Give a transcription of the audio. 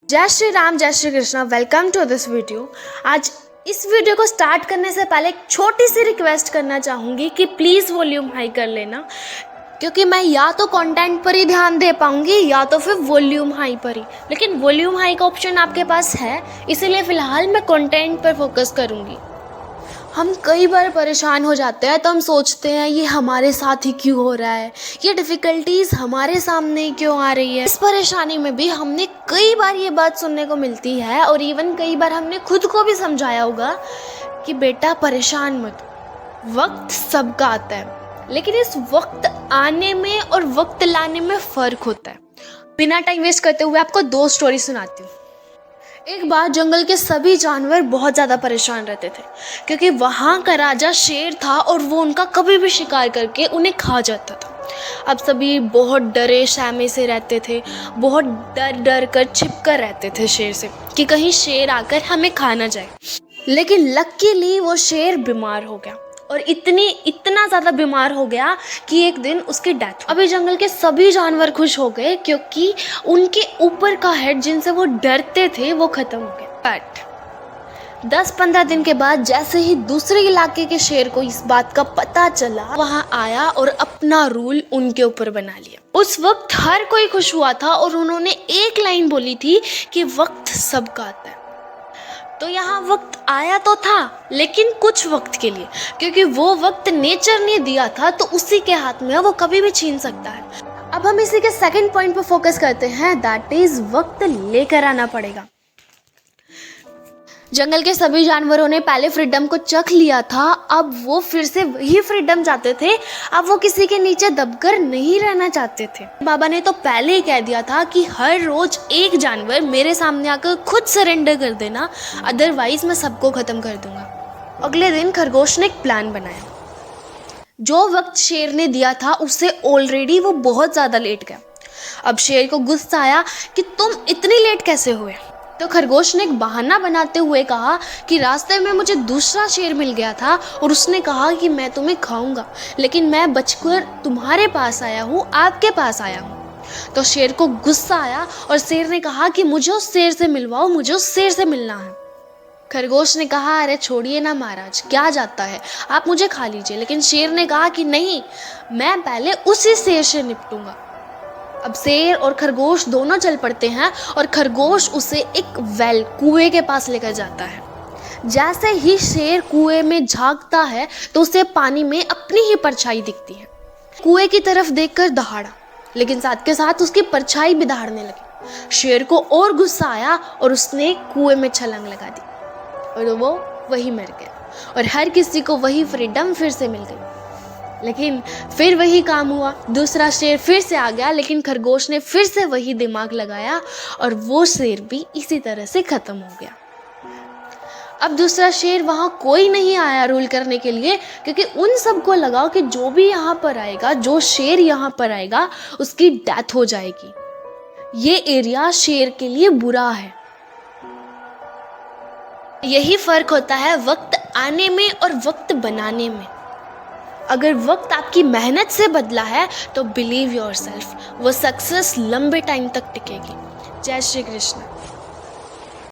जय श्री राम, जय Shri Krishna. Welcome to this video. आज इस वीडियो को स्टार्ट करने से पहले एक छोटी सी रिक्वेस्ट करना चाहूँगी कि प्लीज़ वॉल्यूम हाई कर लेना, क्योंकि मैं या तो कंटेंट पर ही ध्यान दे पाऊँगी या तो फिर वॉल्यूम हाई पर ही। लेकिन वॉल्यूम हाई का ऑप्शन आपके पास है, इसीलिए फ़िलहाल मैं कंटेंट पर फोकस करूँगी। हम कई बार परेशान हो जाते हैं तो हम सोचते हैं ये हमारे साथ ही क्यों हो रहा है, ये डिफ़िकल्टीज़ हमारे सामने क्यों आ रही है। इस परेशानी में भी हमने कई बार ये बात सुनने को मिलती है और इवन कई बार हमने खुद को भी समझाया होगा कि बेटा परेशान मत, वक्त सबका आता है, लेकिन इस वक्त आने में और वक्त लाने में फ़र्क होता है। बिना टाइम वेस्ट करते हुए आपको दो स्टोरी सुनाती हूँ। एक बार जंगल के सभी जानवर बहुत ज़्यादा परेशान रहते थे, क्योंकि वहाँ का राजा शेर था और वो उनका कभी भी शिकार करके उन्हें खा जाता था। अब सभी बहुत डरे सहमे से रहते थे, बहुत डर डर कर छिप कर रहते थे शेर से कि कहीं शेर आकर हमें खा ना जाए। लेकिन लकीली वो शेर बीमार हो गया और इतना ज़्यादा बीमार हो गया कि एक दिन उसकी डेथ। अभी जंगल के सभी जानवर खुश हो गए क्योंकि उनके ऊपर का हेड जिनसे वो डरते थे वो ख़त्म हो गया। बट 10-15 दिन के बाद जैसे ही दूसरे इलाके के शेर को इस बात का पता चला, वहाँ आया और अपना रूल उनके ऊपर बना लिया। उस वक्त हर कोई खुश हुआ था और उन्होंने एक लाइन बोली थी कि वक्त सबका आता है। तो यहाँ वक्त आया तो था, लेकिन कुछ वक्त के लिए, क्योंकि वो वक्त नेचर ने दिया था तो उसी के हाथ में है, वो कभी भी छीन सकता है। अब हम इसी के सेकंड पॉइंट पर फोकस करते हैं, दैट इज वक्त लेकर आना पड़ेगा। जंगल के सभी जानवरों ने पहले फ्रीडम को चख लिया था, अब वो फिर से वही फ्रीडम चाहते थे। अब वो किसी के नीचे दबकर नहीं रहना चाहते थे। बाबा ने तो पहले ही कह दिया था कि हर रोज एक जानवर मेरे सामने आकर खुद सरेंडर कर देना, अदरवाइज मैं सबको खत्म कर दूंगा। अगले दिन खरगोश ने एक प्लान बनाया। जो वक्त शेर ने दिया था उससे ऑलरेडी वो बहुत ज़्यादा लेट गया। अब शेर को गुस्सा आया कि तुम इतनी लेट कैसे हुए। तो खरगोश ने एक बहाना बनाते हुए कहा कि रास्ते में मुझे दूसरा शेर मिल गया था और उसने कहा कि मैं तुम्हें खाऊंगा, लेकिन मैं बचकर तुम्हारे पास आया हूँ, आपके पास आया हूँ। तो शेर को गुस्सा आया और शेर ने कहा कि मुझे उस शेर से मिलवाओ, मुझे उस शेर से मिलना है। खरगोश ने कहा अरे छोड़िए ना महाराज, क्या जाता है, आप मुझे खा लीजिए। लेकिन शेर ने कहा कि नहीं, मैं पहले उसी शेर से निपटूंगा। अब शेर और खरगोश दोनों चल पड़ते हैं और खरगोश उसे एक वेल कुएं के पास लेकर जाता है। जैसे ही शेर कुएं में झांकता है तो उसे पानी में अपनी ही परछाई दिखती है। कुएं की तरफ देखकर दहाड़ा, लेकिन साथ के साथ उसकी परछाई भी दहाड़ने लगी। शेर को और गुस्सा आया और उसने कुएं में छलांग लगा दी और वो वही मर गया और हर किसी को वही फ्रीडम फिर से मिल गई। लेकिन फिर वही काम हुआ, दूसरा शेर फिर से आ गया, लेकिन खरगोश ने फिर से वही दिमाग लगाया और वो शेर भी इसी तरह से खत्म हो गया। अब दूसरा शेर वहाँ कोई नहीं आया रूल करने के लिए, क्योंकि उन सबको लगा कि जो भी यहाँ पर आएगा, जो शेर यहाँ पर आएगा, उसकी डेथ हो जाएगी। ये एरिया शेर के लिए बुरा है। यही फर्क होता है वक्त आने में और वक्त बनाने में। अगर वक्त आपकी मेहनत से बदला है तो बिलीव योरसेल्फ, वो सक्सेस लंबे टाइम तक टिकेगी। जय श्री कृष्ण।